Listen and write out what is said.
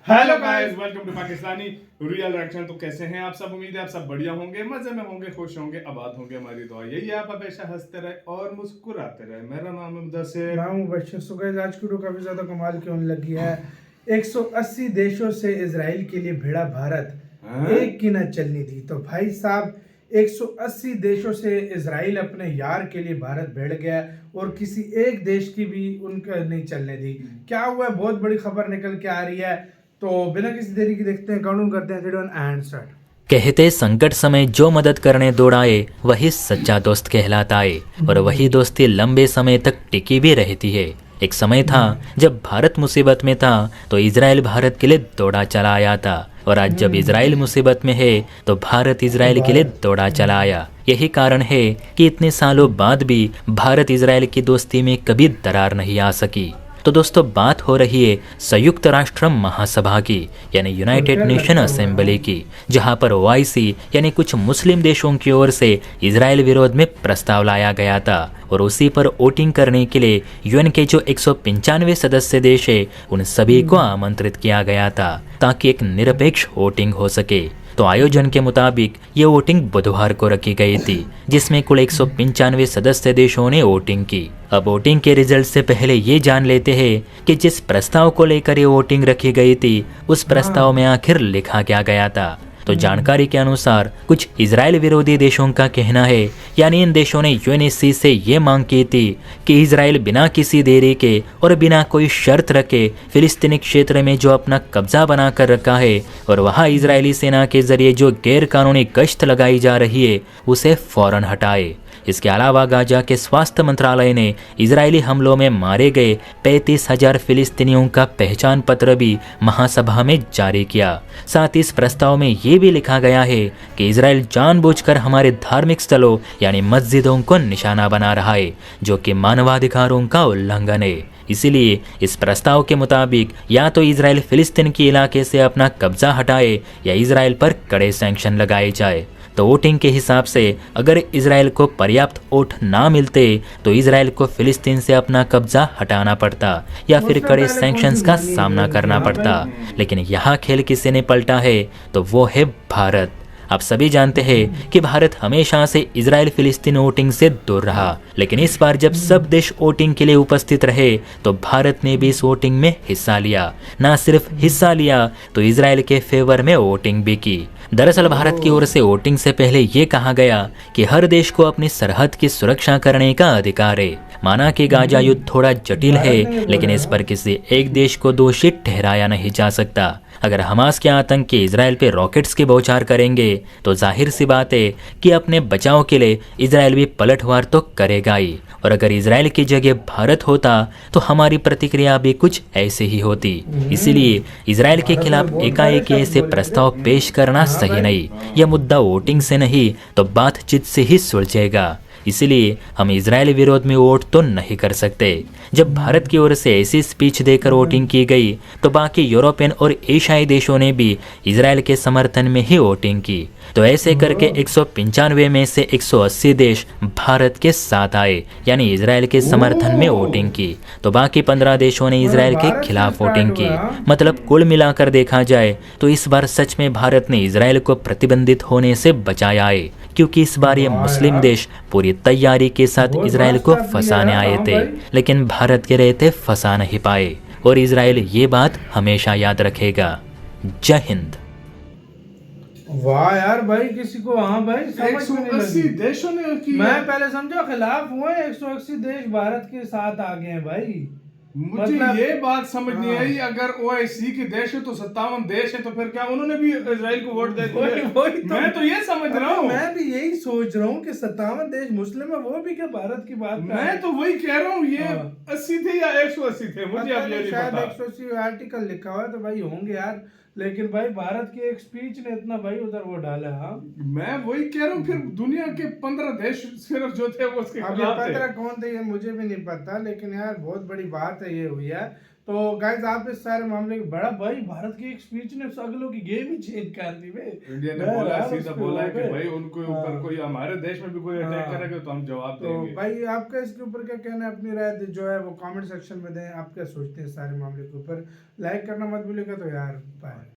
Hello guys, welcome to Pakistani real reaction. तो कैसे हैं आप सब? उम्मीद है आप सब बढ़िया होंगे, मजे में होंगे, खुश होंगे, आबाद होंगे। हमारी दुआ यही है आप हमेशा हंसते रहे और मुस्कुराते रहे। मेरा नाम है मुदस्सिर। नाम मुबश्शिर। सो गाइस, आज की वीडियो काफी ज्यादा कमाल की होने लगी है। 180 देशों से इजराइल के लिए भिड़ा भारत एक की न चलनी थी। तो भाई साहब, 180 देशों से इजराइल अपने यार के लिए भारत भिड़ गया और किसी एक देश की भी उनका नहीं चलने दी। क्या हुआ है? बहुत बड़ी खबर निकल के आ रही है। तो बिना किसी देरी के देखते हैं, काउंट करते हैं 3 2 1 एंड स्टार्ट। कहते संकट समय जो मदद करने दौड़ाए वही सच्चा दोस्त कहलाता है, और वही दोस्ती लंबे समय तक टिकी भी रहती है। एक समय था जब भारत मुसीबत में था तो इजराइल भारत के लिए दौड़ा चला आया था, और आज जब इजराइल मुसीबत में है तो भारत इजराइल के लिए दौड़ा चला आया। यही कारण है कि इतने सालों बाद भी भारत इजराइल की दोस्ती में कभी दरार नहीं आ सकी। तो दोस्तों, बात हो रही है संयुक्त राष्ट्र महासभा की, यानी यूनाइटेड नेशन असेंबली की, जहां पर ओआईसी यानी कुछ मुस्लिम देशों की ओर से इजराइल विरोध में प्रस्ताव लाया गया था, और उसी पर वोटिंग करने के लिए यूएन के जो 195 सदस्य देश है उन सभी को आमंत्रित किया गया था, ताकि एक निरपेक्ष वोटिंग हो सके। तो आयोजन के मुताबिक ये वोटिंग बुधवार को रखी गई थी, जिसमें कुल 195 सदस्य देशों ने वोटिंग की। अब वोटिंग के रिजल्ट से पहले ये जान लेते हैं कि जिस प्रस्ताव को लेकर ये वोटिंग रखी गई थी उस प्रस्ताव में आखिर लिखा क्या गया था। तो जानकारी के अनुसार कुछ इजराइल विरोधी देशों का कहना है, यानी इन देशों ने यूएनएससी से ये मांग की थी कि इजराइल बिना किसी देरी के और बिना कोई शर्त रखे फिलिस्तीनी क्षेत्र में जो अपना कब्जा बना कर रखा है और वहाँ इजरायली सेना के जरिए जो गैर कानूनी गश्त लगाई जा रही है उसे फौरन हटाए। इसके अलावा गाजा के स्वास्थ्य मंत्रालय ने इजरायली हमलों में मारे गए 35,000 फिलिस्तीनियों का पहचान पत्र भी महासभा में जारी किया। साथ ही इस प्रस्ताव में ये भी लिखा गया है कि इजराइल जानबूझकर हमारे धार्मिक स्थलों यानी मस्जिदों को निशाना बना रहा है, जो कि मानवाधिकारों का उल्लंघन है। इसीलिए इस प्रस्ताव के मुताबिक या तो इजराइल फिलिस्तीन के इलाके से अपना कब्जा हटाए या इजराइल पर कड़े सैंक्शन लगाए जाए। तो वोटिंग के हिसाब से अगर इजराइल को पर्याप्त वोट ना मिलते तो इजराइल को फिलिस्तीन से अपना कब्जा हटाना पड़ता या फिर कड़े सैंक्शंस का सामना करना पड़ता। लेकिन यहाँ खेल किसी ने पलटा है तो वो है भारत। आप सभी जानते हैं कि भारत हमेशा से इजराइल फिलिस्तीन वोटिंग से दूर रहा, लेकिन इस बार जब सब देश वोटिंग के लिए उपस्थित रहे तो भारत ने भी इस वोटिंग में हिस्सा लिया। ना सिर्फ हिस्सा लिया तो इजराइल के फेवर में वोटिंग भी की। दरअसल भारत की ओर से वोटिंग से पहले ये कहा गया कि हर देश को अपनी सरहद की सुरक्षा करने का अधिकार है। माना कि गाजा युद्ध थोड़ा जटिल है, लेकिन इस पर किसी एक देश को दोषी ठहराया नहीं जा सकता। अगर हमास के आतंकी इजराइल पे रॉकेट्स की बौछार करेंगे तो जाहिर सी बात है कि अपने बचाव के लिए इजराइल भी पलटवार तो करेगा ही, और अगर इजराइल की जगह भारत होता तो हमारी प्रतिक्रिया भी कुछ ऐसे ही होती। इसीलिए इजराइल के खिलाफ एकाएक ऐसे प्रस्ताव पेश करना सही नहीं। यह मुद्दा वोटिंग से नहीं तो बातचीत से ही सुलझेगा। इसलिए हम इजराइल विरोध में वोट तो नहीं कर सकते। जब भारत की ओर से ऐसी स्पीच देकर वोटिंग की गई तो बाकी यूरोपियन और एशियाई देशों ने भी इजराइल के समर्थन में ही वोटिंग की। तो ऐसे करके 195 में से 180 देश भारत के साथ आए, यानी इजराइल के समर्थन में वोटिंग की। तो बाकी 15 देशों ने इजराइल के खिलाफ वोटिंग की। मतलब कुल मिलाकर देखा जाए तो इस बार सच में भारत ने इजराइल को प्रतिबंधित होने से बचाया है, क्योंकि इस बार ये मुस्लिम देश पूरी तैयारी के साथ इजराइल को फंसाने आए थे, लेकिन भारत के रहते फंसा नहीं पाए। और इजराइल ये बात हमेशा याद रखेगा। जय हिंद। वाह यार भाई, किसी को हाँ भाई समझ में नहीं 180 लगी। देशों ने की। मैं पहले समझा खिलाफ हुए, 180 देश भारत के साथ आ गए हैं भाई। मुझे मतलब ये बात समझ नहीं आई, अगर ओआईसी के देश है तो 57 देश है, तो फिर क्या उन्होंने भी इजराइल को वोट दे दिया? मैं तो ये समझ रहा हूँ। मैं भी यही सोच रहा हूँ कि 57 देश मुस्लिम है, वो भी क्या भारत की बात कर मैं तो वही कह रहा हूँ, ये 80 थे या 180 थे, मुझे अब ये नहीं शायद पता। 180 आर्टिकल लिखा हुआ है तो भाई होंगे यार। लेकिन भाई भारत की एक स्पीच ने इतना भाई उधर वो डाला। हाँ, मैं वही कह रहा हूँ, फिर दुनिया के 15 देश सिर्फ जो थे वो उसके अब ये खिलाफ थे। 15 कौन थे ये मुझे भी नहीं पता, लेकिन यार बहुत बड़ी बात है ये हुई है। तो गाइस आप इस सारे मामले के बड़ा भाई भारत की एक स्पीच ने अगलों की गेम ही चेंज कर दी बे। इंडिया ने बोला सीधा बोला है कि भाई उनको ऊपर कोई हमारे देश में भी कोई अटैक करेगा तो हम जवाब तो देंगे। भाई आपका इसके ऊपर क्या कहना है, अपनी राय जो है वो कमेंट सेक्शन में दें। आप क्या सोचते हैं इस सारे मामले के ऊपर। लाइक करना मत भूलिएगा। तो यार बाय।